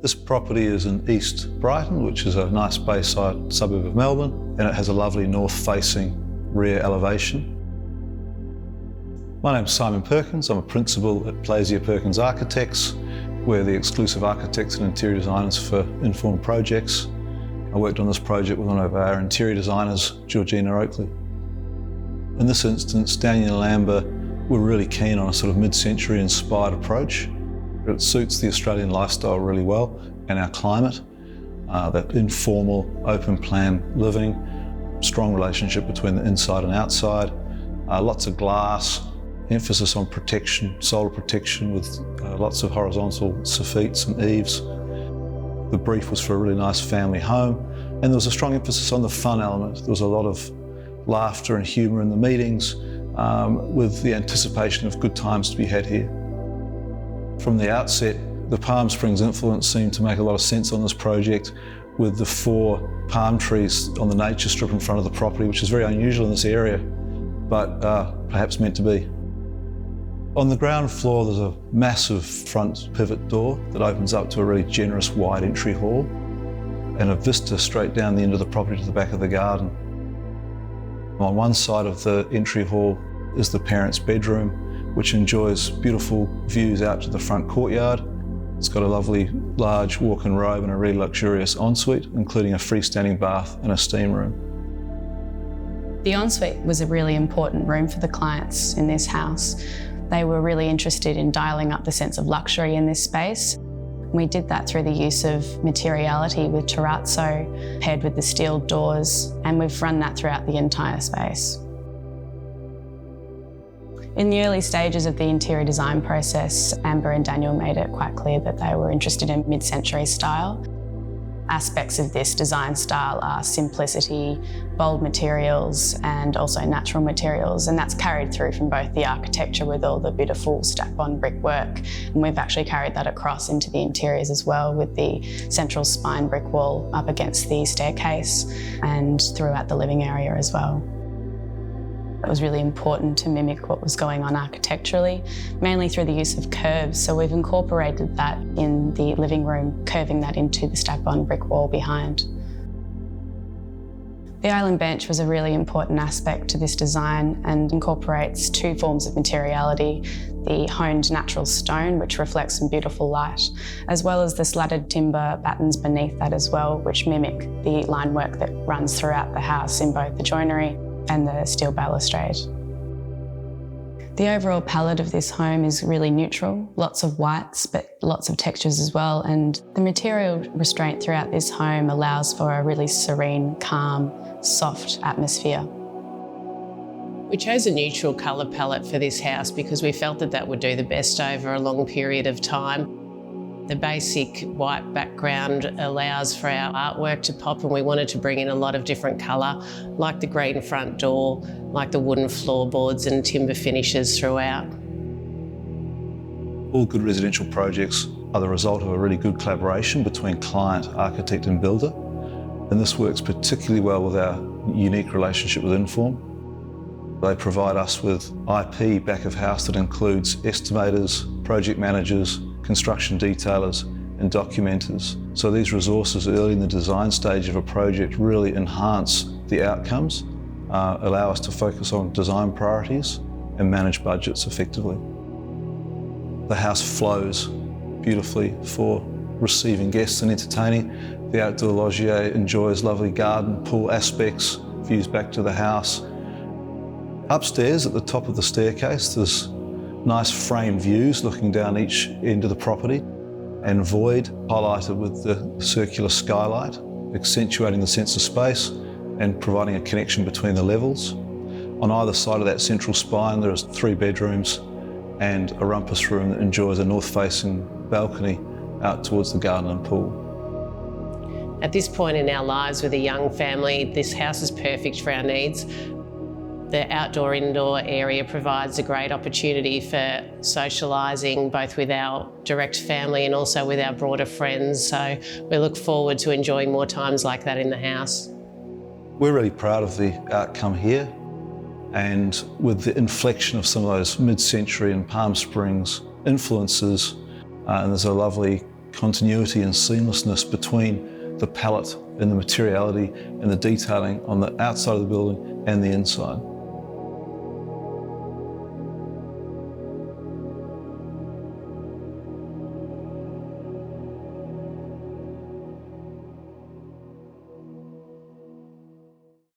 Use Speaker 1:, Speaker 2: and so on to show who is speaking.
Speaker 1: This property is in East Brighton, which is a nice bayside suburb of Melbourne, and it has a lovely north-facing rear elevation. My name's Simon Perkins. I'm a principal at Plazier Perkins Architects. We're the exclusive architects and interior designers for informal projects. I worked on this project with one of our interior designers, Georgina Oakley. In this instance, Daniel and Amber were really keen on a sort of mid-century inspired approach. It suits the Australian lifestyle really well and our climate, that informal, open plan living, strong relationship between the inside and outside, lots of glass, emphasis on protection, solar protection with lots of horizontal soffites and eaves. The brief was for a really nice family home, and there was a strong emphasis on the fun element. There was a lot of laughter and humour in the meetings, with the anticipation of good times to be had here. From the outset, the Palm Springs influence seemed to make a lot of sense on this project, with the 4 palm trees on the nature strip in front of the property, which is very unusual in this area, but perhaps meant to be. On the ground floor, there's a massive front pivot door that opens up to a really generous wide entry hall and a vista straight down the end of the property to the back of the garden. On one side of the entry hall is the parents' bedroom, which enjoys beautiful views out to the front courtyard. It's got a lovely large walk-in robe and a really luxurious ensuite, including a freestanding bath and a steam room.
Speaker 2: The ensuite was a really important room for the clients in this house. They were really interested in dialing up the sense of luxury in this space. We did that through the use of Materiality with terrazzo, paired with the steel doors, and we've run that throughout the entire space. In the early stages of the interior design process, Amber and Daniel made it quite clear that they were interested in mid-century style. Aspects of this design style are simplicity, bold materials, and also natural materials, and that's carried through from both the architecture with all the beautiful stack-on brickwork, and we've actually carried that across into the interiors as well, with the central spine brick wall up against the staircase and throughout the living area as well. It was really important to mimic what was going on architecturally, mainly through the use of curves. So we've incorporated that in the living room, curving that into the stack-on brick wall behind. The island bench was a really important aspect to this design and incorporates 2 forms of materiality: the honed natural stone, which reflects some beautiful light, as well as the slatted timber battens beneath that as well, which mimic the line work that runs throughout the house in both the joinery and the steel balustrade. The overall palette of this home is really neutral, lots of whites, but lots of textures as well, and the material restraint throughout this home allows for a really serene, calm, soft atmosphere.
Speaker 3: We chose a neutral colour palette for this house because we felt that that would do the best over a long period of time. The basic white background allows for our artwork to pop, and we wanted to bring in a lot of different colour, like the green front door, like the wooden floorboards and timber finishes throughout.
Speaker 1: All good residential projects are the result of a really good collaboration between client, architect and builder, and this works particularly well with our unique relationship with Inform. They provide us with IP back of house that includes estimators, project managers, construction detailers and documenters. So these resources early in the design stage of a project really enhance the outcomes, allow us to focus on design priorities and manage budgets effectively. The house flows beautifully for receiving guests and entertaining. The outdoor loggia enjoys lovely garden, pool aspects, views back to the house. Upstairs at the top of the staircase, there's nice framed views looking down each end of the property, and void highlighted with the circular skylight, accentuating the sense of space and providing a connection between the levels. On either side of that central spine there are 3 bedrooms and a rumpus room that enjoys a north-facing balcony out towards the garden and pool.
Speaker 3: At this point in our lives with a young family, this house is perfect for our needs. The outdoor-indoor area provides a great opportunity for socialising, both with our direct family and also with our broader friends. So we look forward to enjoying more times like that in the house.
Speaker 1: We're really proud of the outcome here, and with the inflection of some of those mid-century and Palm Springs influences, and there's a lovely continuity and seamlessness between the palette and the materiality and the detailing on the outside of the building and the inside.